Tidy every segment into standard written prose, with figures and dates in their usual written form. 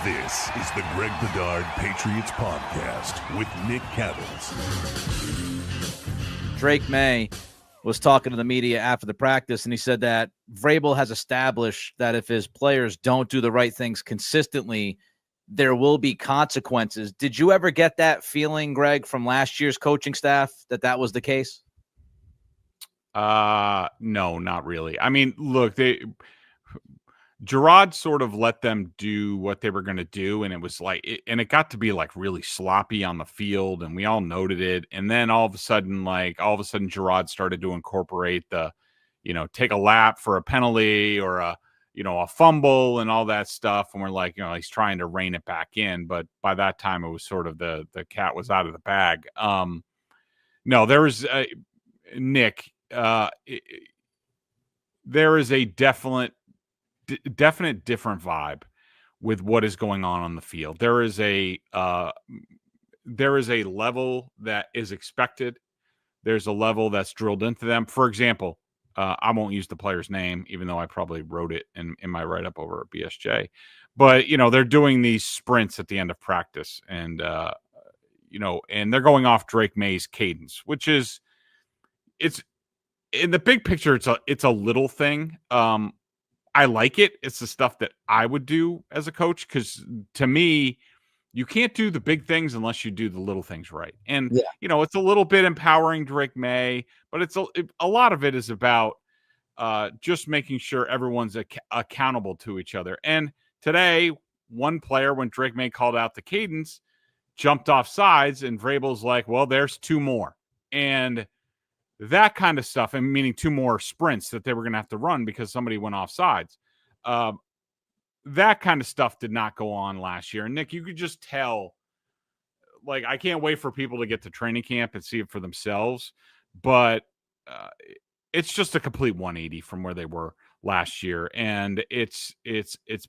This is the Greg Bedard Patriots Podcast with Nick Cattles. Drake Maye was talking to the media after the practice, and he said that Vrabel has established that if his players don't do the right things consistently, there will be consequences. Did you ever get that feeling, Greg, from last year's coaching staff that was the case? No, not really. I mean, look, Jerod sort of let them do what they were going to do, and it was like, it got to be like really sloppy on the field, and we all noted it. And then all of a sudden, Jerod started to incorporate the, take a lap for a penalty or a fumble and all that stuff. And we're like, he's trying to rein it back in. But by that time, it was sort of the cat was out of the bag. No, there was Nick. There is a definite different vibe with what is going on the field. There is a level that is expected. There's a level that's drilled into them. For example, I won't use the player's name, even though I probably wrote it in my write-up over at BSJ. But, they're doing these sprints at the end of practice, and, and they're going off Drake Maye's cadence, which is, it's in the big picture, it's a little thing. I like it. It's the stuff that I would do as a coach, because to me, you can't do the big things unless you do the little things right. And, it's a little bit empowering Drake Maye, but it's a lot of it is about just making sure everyone's accountable to each other. And today, one player, when Drake Maye called out the cadence, jumped off sides, and Vrabel's like, well, there's two more. And that kind of stuff, and meaning two more sprints that they were going to have to run because somebody went off sides. That kind of stuff did not go on last year. And Nick, you could just tell, I can't wait for people to get to training camp and see it for themselves. But it's just a complete 180 from where they were last year. And it's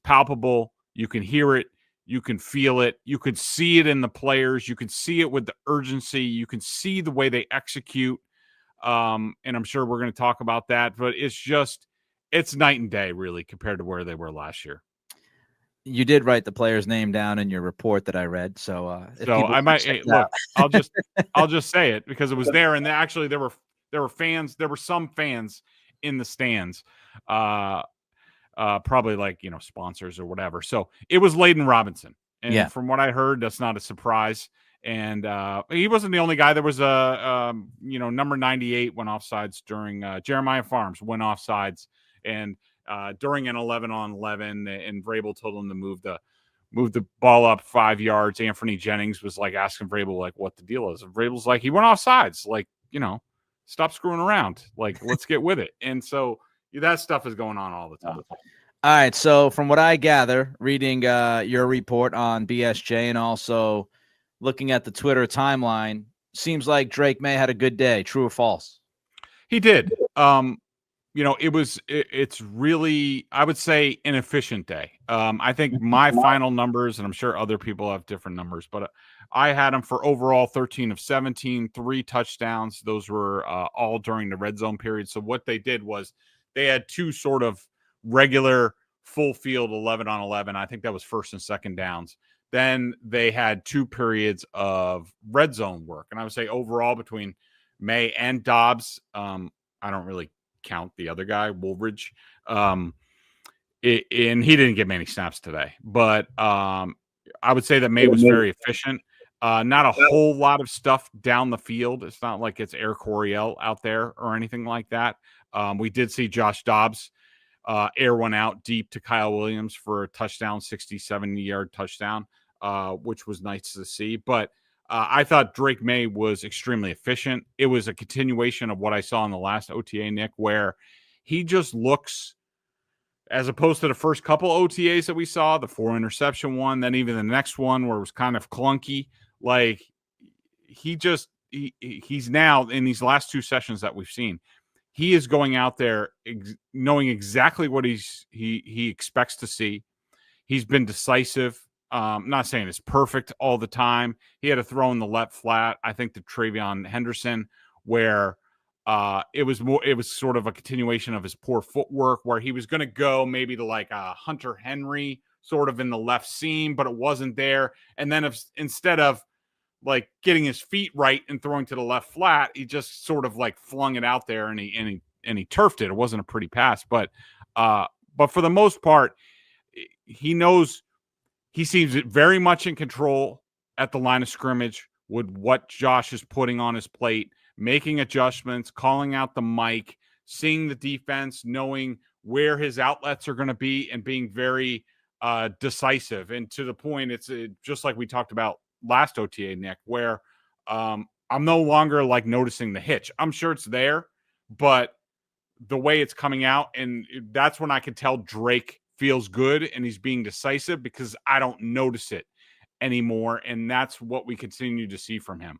palpable. You can hear it. You can feel it. You can see it in the players. You can see it with the urgency. You can see the way they execute. And I'm sure we're going to talk about that, but it's night and day really compared to where they were last year. You did write the player's name down in your report that I read. So I might look, I'll just say it because it was there. And actually there were fans. There were some fans in the stands, probably sponsors or whatever. So it was Layden Robinson. And from what I heard, that's not a surprise. And he wasn't the only guy. There was number 98 went offsides during Jeremiah Farms went offsides, and during an 11-on-11, and Vrabel told him to move the ball up 5 yards. Anthony Jennings was asking Vrabel what the deal is. And Vrabel's like, he went offsides. Stop screwing around. Let's get with it. And so that stuff is going on all the time. All right. So from what I gather, reading your report on BSJ and also looking at the Twitter timeline, seems like Drake Maye had a good day. True or false? He did. It's really, I would say, an efficient day. I think my final numbers, and I'm sure other people have different numbers, but I had him for overall 13 of 17, 3 touchdowns. Those were all during the red zone period. So what they did was they had two sort of regular full field 11-on-11. I think that was first and second downs. Then they had 2 periods of red zone work. And I would say overall between Maye and Dobbs, I don't really count the other guy, Woolridge. And he didn't get many snaps today. But I would say that Maye was very efficient. Not a whole lot of stuff down the field. It's not like it's Air Coryell out there or anything like that. We did see Josh Dobbs air one out deep to Kyle Williams for a touchdown, 67-yard touchdown, which was nice to see. But I thought Drake Maye was extremely efficient. It was a continuation of what I saw in the last OTA, Nick, where he just looks, as opposed to the first couple OTAs that we saw, the 4-interception one, then even the next one where it was kind of clunky. He's now in these last 2 sessions that we've seen, he is going out there knowing exactly what he expects to see. He's been decisive. Not saying it's perfect all the time. He had a throw in the left flat, I think, to Travion Henderson, where it was sort of a continuation of his poor footwork, where he was going to go maybe to like a Hunter Henry sort of in the left seam, but it wasn't there. And then instead of like getting his feet right and throwing to the left flat, he just sort of like flung it out there and he turfed it. It wasn't a pretty pass, but for the most part, he knows, he seems very much in control at the line of scrimmage with what Josh is putting on his plate, making adjustments, calling out the mic, seeing the defense, knowing where his outlets are going to be, and being very decisive. And to the point, it's just like we talked about last OTA, Nick, where I'm no longer like noticing the hitch. I'm sure it's there, but the way it's coming out, and that's when I can tell Drake feels good and he's being decisive, because I don't notice it anymore. And that's what we continue to see from him.